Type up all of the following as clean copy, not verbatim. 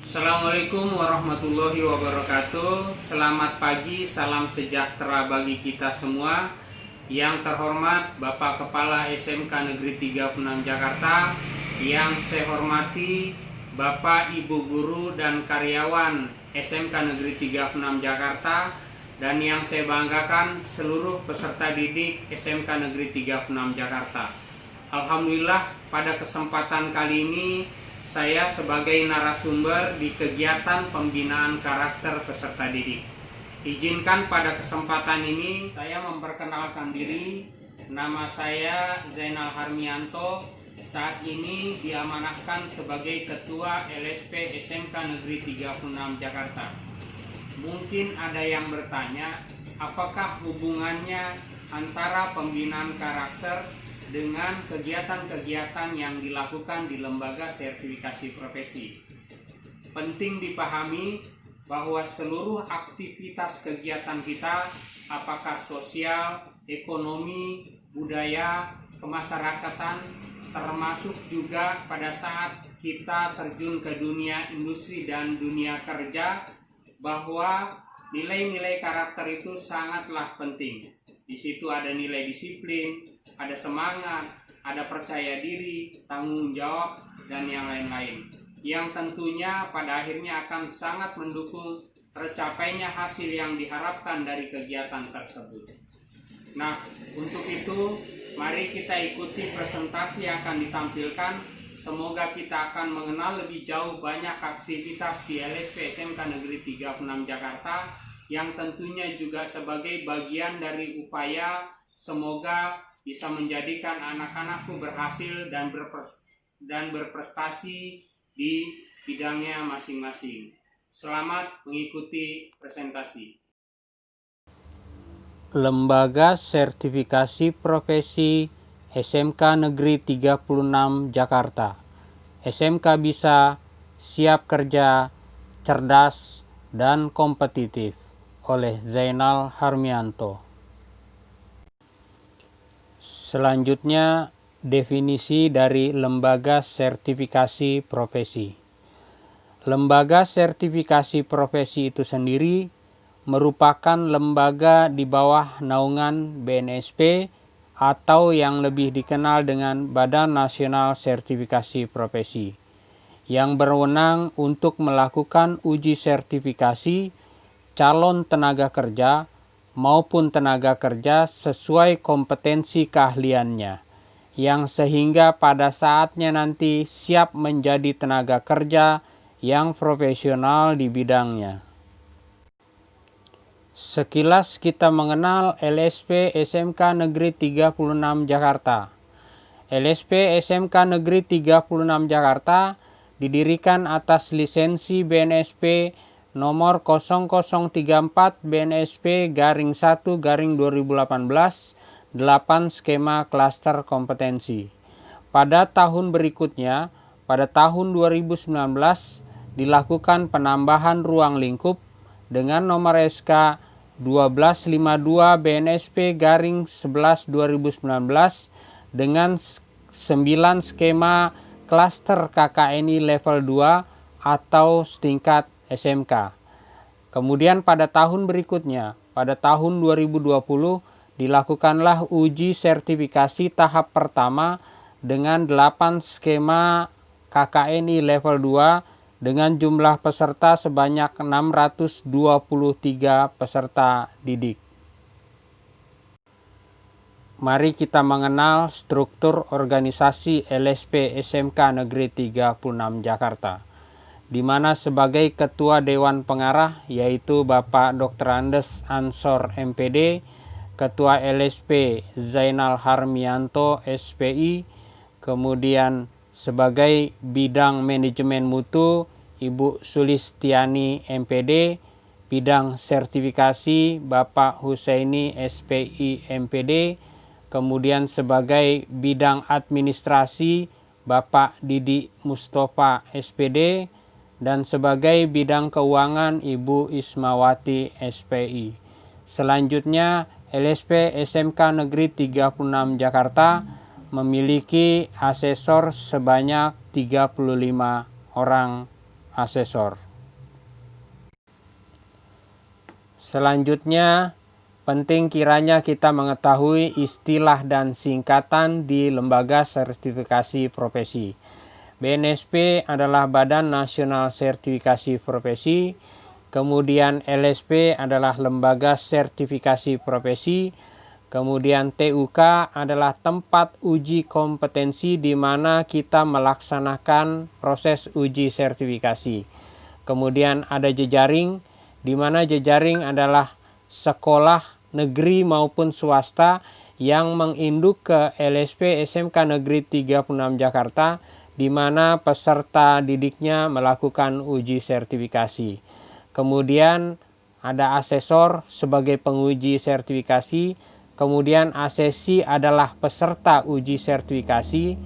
Assalamualaikum warahmatullahi wabarakatuh. Selamat pagi, salam sejahtera bagi kita semua. Yang terhormat Bapak Kepala SMK Negeri 36 Jakarta, yang saya hormati Bapak, Ibu guru dan karyawan SMK Negeri 36 Jakarta, dan yang saya banggakan seluruh peserta didik SMK Negeri 36 Jakarta. Alhamdulillah, pada kesempatan kali ini saya sebagai narasumber di kegiatan pembinaan karakter peserta didik. Izinkan pada kesempatan ini saya memperkenalkan diri. Nama saya Zainal Harmianto. Saat ini diamanahkan sebagai Ketua LSP SMK Negeri 36 Jakarta. Mungkin ada yang bertanya, apakah hubungannya antara pembinaan karakter dengan kegiatan-kegiatan yang dilakukan di lembaga sertifikasi profesi? Penting dipahami bahwa seluruh aktivitas kegiatan kita, apakah sosial, ekonomi, budaya, kemasyarakatan, termasuk juga pada saat kita terjun ke dunia industri dan dunia kerja, bahwa nilai-nilai karakter itu sangatlah penting. Di situ ada nilai disiplin, ada semangat, ada percaya diri, tanggung jawab, dan yang lain-lain, yang tentunya pada akhirnya akan sangat mendukung tercapainya hasil yang diharapkan dari kegiatan tersebut. Nah, untuk itu mari kita ikuti presentasi yang akan ditampilkan. Semoga kita akan mengenal lebih jauh banyak aktivitas di LSP SMK Negeri 36 Jakarta, yang tentunya juga sebagai bagian dari upaya semoga bisa menjadikan anak-anakku berhasil dan berprestasi di bidangnya masing-masing. Selamat mengikuti presentasi. Lembaga Sertifikasi Profesi SMK Negeri 36 Jakarta. SMK bisa, siap kerja, cerdas, dan kompetitif. Oleh Zainal Harmianto. Selanjutnya, definisi dari lembaga sertifikasi profesi. Lembaga sertifikasi profesi itu sendiri merupakan lembaga di bawah naungan BNSP atau yang lebih dikenal dengan Badan Nasional Sertifikasi Profesi, yang berwenang untuk melakukan uji sertifikasi calon tenaga kerja maupun tenaga kerja sesuai kompetensi keahliannya, yang sehingga pada saatnya nanti siap menjadi tenaga kerja yang profesional di bidangnya. Sekilas kita mengenal LSP SMK Negeri 36 Jakarta. LSP SMK Negeri 36 Jakarta didirikan atas lisensi BNSP nomor 0034 BNSP /1 /2018 8 skema klaster kompetensi. Pada tahun berikutnya, pada tahun 2019 dilakukan penambahan ruang lingkup dengan nomor SK 1252 BNSP /11 2019 dengan 9 skema klaster KKNI level 2 atau setingkat SMK. Kemudian pada tahun berikutnya, pada tahun 2020 dilakukanlah uji sertifikasi tahap pertama dengan 8 skema KKNI level 2 dengan jumlah peserta sebanyak 623 peserta didik. Mari kita mengenal struktur organisasi LSP SMK Negeri 36 Jakarta, di mana sebagai Ketua Dewan Pengarah yaitu Bapak Dr. Andes Ansor MPD, Ketua LSP Zainal Harmianto SPI, kemudian sebagai bidang manajemen mutu Ibu Sulistiani MPD, bidang sertifikasi Bapak Husaini SPI MPD, kemudian sebagai bidang administrasi Bapak Didi Mustafa SPD, dan sebagai bidang keuangan Ibu Ismawati SPI. Selanjutnya, LSP SMK Negeri 36 Jakarta memiliki asesor sebanyak 35 orang asesor. Selanjutnya, penting kiranya kita mengetahui istilah dan singkatan di lembaga sertifikasi profesi. BNSP adalah Badan Nasional Sertifikasi Profesi, kemudian LSP adalah Lembaga Sertifikasi Profesi, kemudian TUK adalah tempat uji kompetensi di mana kita melaksanakan proses uji sertifikasi. Kemudian ada jejaring, di mana jejaring adalah sekolah negeri maupun swasta yang menginduk ke LSP SMK Negeri 36 Jakarta, di mana peserta didiknya melakukan uji sertifikasi. Kemudian ada asesor sebagai penguji sertifikasi, kemudian asesi adalah peserta uji sertifikasi,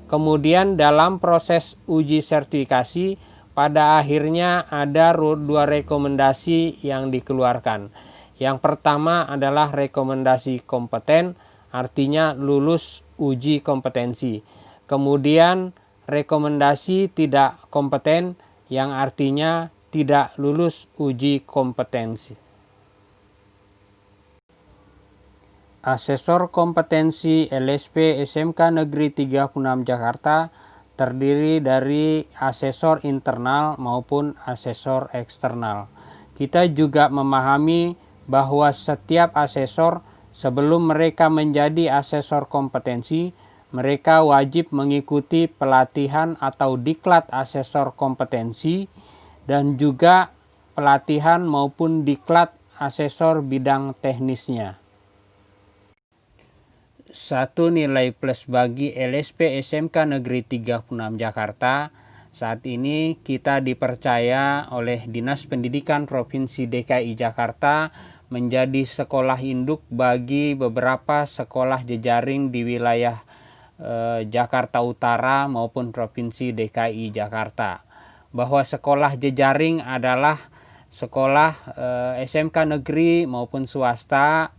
kemudian dalam proses uji sertifikasi pada akhirnya ada dua rekomendasi yang dikeluarkan. Yang pertama adalah rekomendasi kompeten, artinya lulus uji kompetensi. Kemudian rekomendasi tidak kompeten, yang artinya tidak lulus uji kompetensi. Asesor kompetensi LSP SMK Negeri 36 Jakarta terdiri dari asesor internal maupun asesor eksternal. Kita juga memahami bahwa setiap asesor sebelum mereka menjadi asesor kompetensi, mereka wajib mengikuti pelatihan atau diklat asesor kompetensi dan juga pelatihan maupun diklat asesor bidang teknisnya. Satu nilai plus bagi LSP SMK Negeri 36 Jakarta, saat ini kita dipercaya oleh Dinas Pendidikan Provinsi DKI Jakarta menjadi sekolah induk bagi beberapa sekolah jejaring di wilayah Jakarta Utara maupun Provinsi DKI Jakarta. Bahwa sekolah jejaring adalah sekolah SMK negeri maupun swasta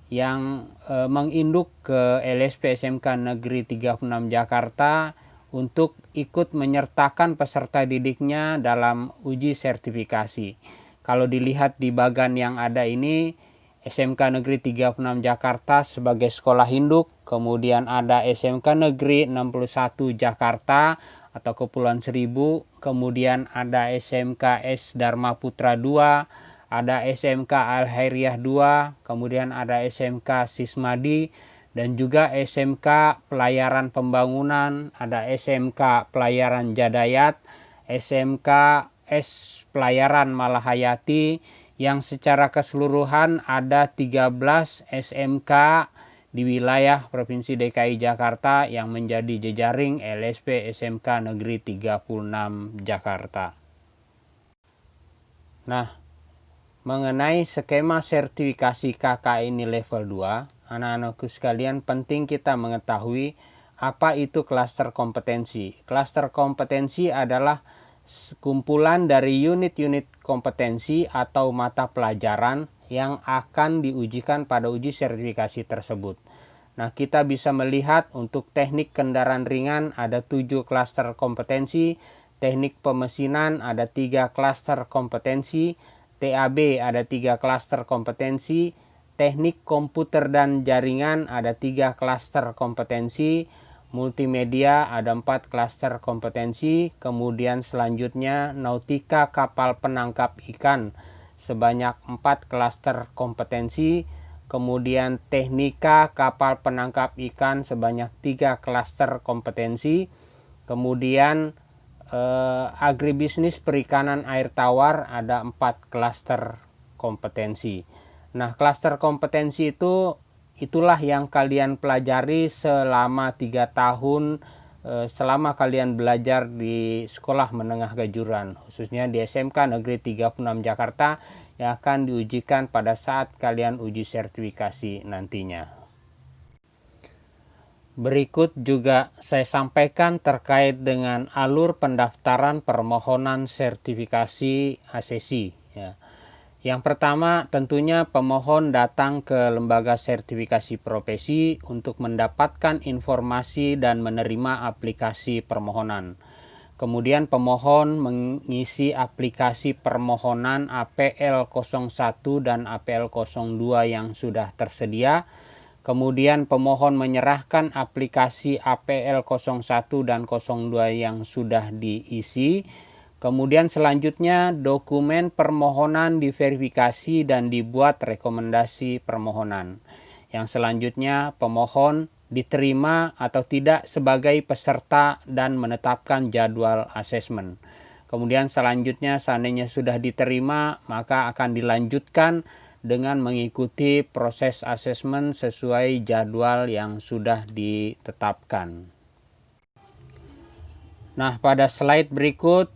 yang menginduk ke LSP SMK Negeri 36 Jakarta untuk ikut menyertakan peserta didiknya dalam uji sertifikasi. Kalau dilihat di bagan yang ada ini, SMK Negeri 36 Jakarta sebagai sekolah induk, kemudian ada SMK Negeri 61 Jakarta atau Kepulauan Seribu, kemudian ada SMK S Dharma Putra 2, ada SMK Al-Hairiyah 2, kemudian ada SMK Sismadi, dan juga SMK Pelayaran Pembangunan, ada SMK Pelayaran Jadayat, SMK S Pelayaran Malahayati, yang secara keseluruhan ada 13 SMK di wilayah Provinsi DKI Jakarta yang menjadi jejaring LSP SMK Negeri 36 Jakarta. Nah, mengenai skema sertifikasi KKN level 2, anak-anakku sekalian, penting kita mengetahui apa itu klaster kompetensi. Klaster kompetensi adalah kumpulan dari unit-unit kompetensi atau mata pelajaran yang akan diujikan pada uji sertifikasi tersebut. Nah, kita bisa melihat untuk teknik kendaraan ringan ada 7 klaster kompetensi, teknik pemesinan ada 3 klaster kompetensi, TAB ada 3 klaster kompetensi, teknik komputer dan jaringan ada 3 klaster kompetensi, multimedia ada 4 klaster kompetensi, kemudian selanjutnya nautika kapal penangkap ikan sebanyak 4 klaster kompetensi, kemudian teknika kapal penangkap ikan sebanyak 3 klaster kompetensi, kemudian agribisnis perikanan air tawar ada 4 klaster kompetensi. Nah, klaster kompetensi itulah yang kalian pelajari selama 3 tahun selama kalian belajar di sekolah menengah kejuruan, khususnya di SMK Negeri 36 Jakarta yang akan diujikan pada saat kalian uji sertifikasi nantinya. Berikut juga saya sampaikan terkait dengan alur pendaftaran permohonan sertifikasi ASESI. Ya. Yang pertama tentunya pemohon datang ke lembaga sertifikasi profesi untuk mendapatkan informasi dan menerima aplikasi permohonan. Kemudian pemohon mengisi aplikasi permohonan APL 01 dan APL 02 yang sudah tersedia. Kemudian pemohon menyerahkan aplikasi APL 01 dan 02 yang sudah diisi. Kemudian selanjutnya dokumen permohonan diverifikasi dan dibuat rekomendasi permohonan. Yang selanjutnya pemohon diterima atau tidak sebagai peserta dan menetapkan jadwal asesmen. Kemudian selanjutnya seandainya sudah diterima, maka akan dilanjutkan dengan mengikuti proses asesmen sesuai jadwal yang sudah ditetapkan. Nah, pada slide berikut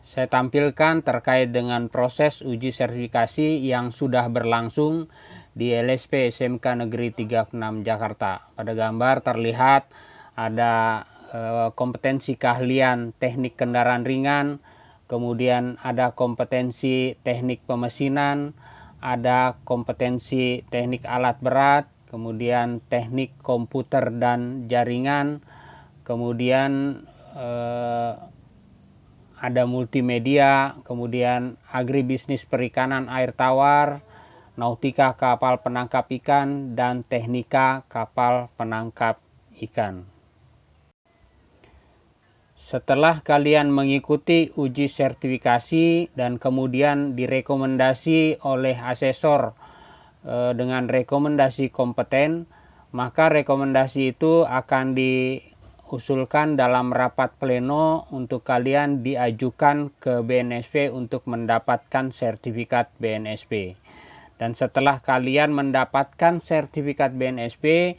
saya tampilkan terkait dengan proses uji sertifikasi yang sudah berlangsung di LSP SMK Negeri 36 Jakarta. Pada gambar terlihat ada kompetensi keahlian teknik kendaraan ringan, kemudian ada kompetensi teknik pemesinan, ada kompetensi teknik alat berat, kemudian teknik komputer dan jaringan, kemudian ada multimedia, kemudian agribisnis perikanan air tawar, nautika kapal penangkap ikan, dan teknika kapal penangkap ikan. Setelah kalian mengikuti uji sertifikasi dan kemudian direkomendasi oleh asesor dengan rekomendasi kompeten, maka rekomendasi itu akan diusulkan dalam rapat pleno untuk kalian diajukan ke BNSP untuk mendapatkan sertifikat BNSP. Dan setelah kalian mendapatkan sertifikat BNSP,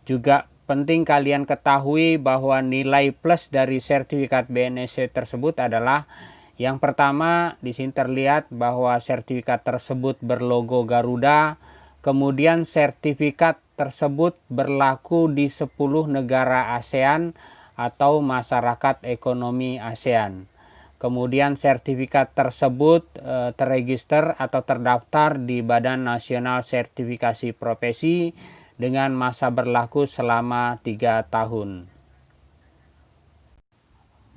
juga penting kalian ketahui bahwa nilai plus dari sertifikat BNSP tersebut adalah yang pertama, di sini terlihat bahwa sertifikat tersebut berlogo Garuda, kemudian sertifikat tersebut berlaku di 10 negara ASEAN atau masyarakat ekonomi ASEAN. Kemudian sertifikat tersebut terregister atau terdaftar di Badan Nasional Sertifikasi Profesi dengan masa berlaku selama 3 tahun.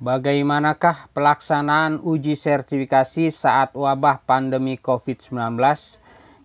Bagaimanakah pelaksanaan uji sertifikasi saat wabah pandemi COVID-19?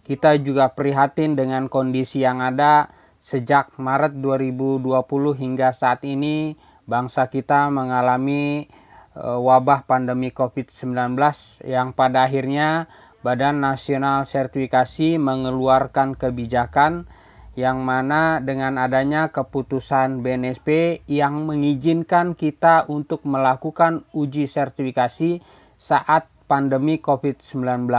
Kita juga prihatin dengan kondisi yang ada sejak Maret 2020 hingga saat ini bangsa kita mengalami wabah pandemi COVID-19 yang pada akhirnya Badan Nasional Sertifikasi mengeluarkan kebijakan yang mana dengan adanya keputusan BNSP yang mengizinkan kita untuk melakukan uji sertifikasi saat pandemi COVID-19.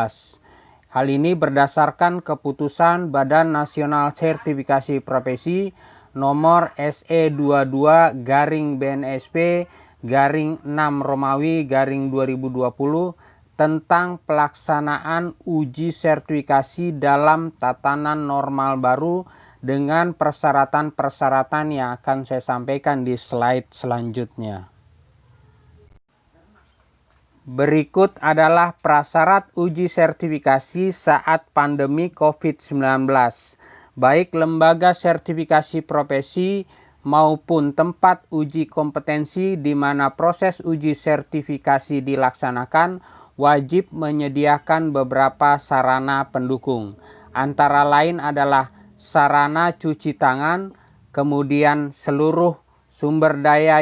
Hal ini berdasarkan keputusan Badan Nasional Sertifikasi Profesi nomor SE22-BNSP-6-Romawi-2020 tentang pelaksanaan uji sertifikasi dalam tatanan normal baru dengan persyaratan-persyaratan yang akan saya sampaikan di slide selanjutnya. Berikut adalah prasyarat uji sertifikasi saat pandemi COVID-19. Baik lembaga sertifikasi profesi maupun tempat uji kompetensi di mana proses uji sertifikasi dilaksanakan wajib menyediakan beberapa sarana pendukung. Antara lain adalah sarana cuci tangan, kemudian seluruh sumber daya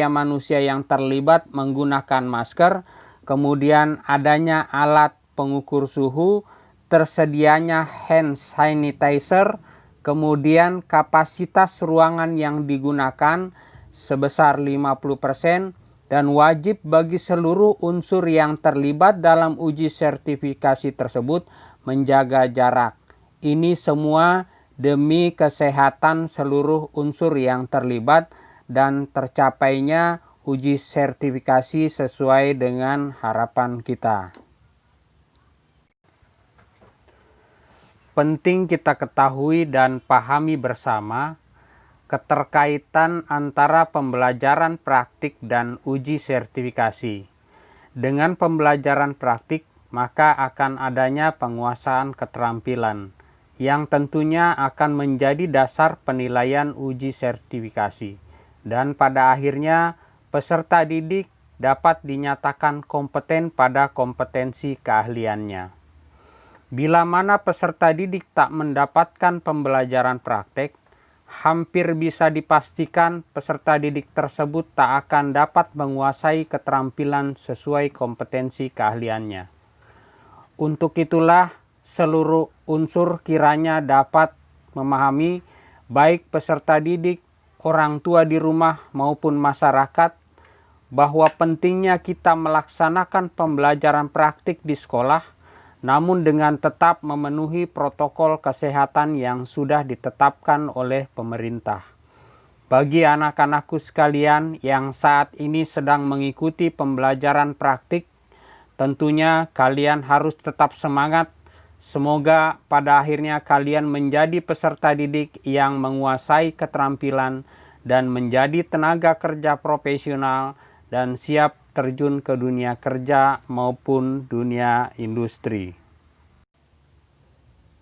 manusia yang terlibat menggunakan masker, kemudian adanya alat pengukur suhu, tersedianya hand sanitizer, kemudian kapasitas ruangan yang digunakan sebesar 50%, dan wajib bagi seluruh unsur yang terlibat dalam uji sertifikasi tersebut menjaga jarak. Ini semua demi kesehatan seluruh unsur yang terlibat dan tercapainya uji sertifikasi sesuai dengan harapan kita. Penting kita ketahui dan pahami bersama keterkaitan antara pembelajaran praktik dan uji sertifikasi. Dengan pembelajaran praktik, maka akan adanya penguasaan keterampilan yang tentunya akan menjadi dasar penilaian uji sertifikasi. Dan pada akhirnya peserta didik dapat dinyatakan kompeten pada kompetensi keahliannya. Bila mana peserta didik tak mendapatkan pembelajaran praktek, hampir bisa dipastikan peserta didik tersebut tak akan dapat menguasai keterampilan sesuai kompetensi keahliannya. Untuk itulah, seluruh unsur kiranya dapat memahami, baik peserta didik, orang tua di rumah maupun masyarakat, bahwa pentingnya kita melaksanakan pembelajaran praktik di sekolah, namun dengan tetap memenuhi protokol kesehatan yang sudah ditetapkan oleh pemerintah. Bagi anak-anakku sekalian yang saat ini sedang mengikuti pembelajaran praktik, tentunya kalian harus tetap semangat. Semoga pada akhirnya kalian menjadi peserta didik yang menguasai keterampilan dan menjadi tenaga kerja profesional dan siap terjun ke dunia kerja maupun dunia industri.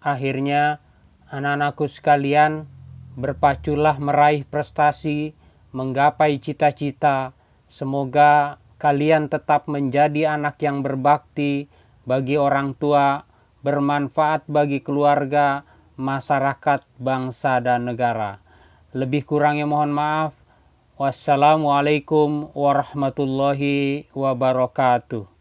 Akhirnya, anak-anakku sekalian, berpaculah meraih prestasi, menggapai cita-cita. Semoga kalian tetap menjadi anak yang berbakti bagi orang tua, bermanfaat bagi keluarga, masyarakat, bangsa, dan negara. Lebih kurangnya mohon maaf. Wassalamualaikum warahmatullahi wabarakatuh.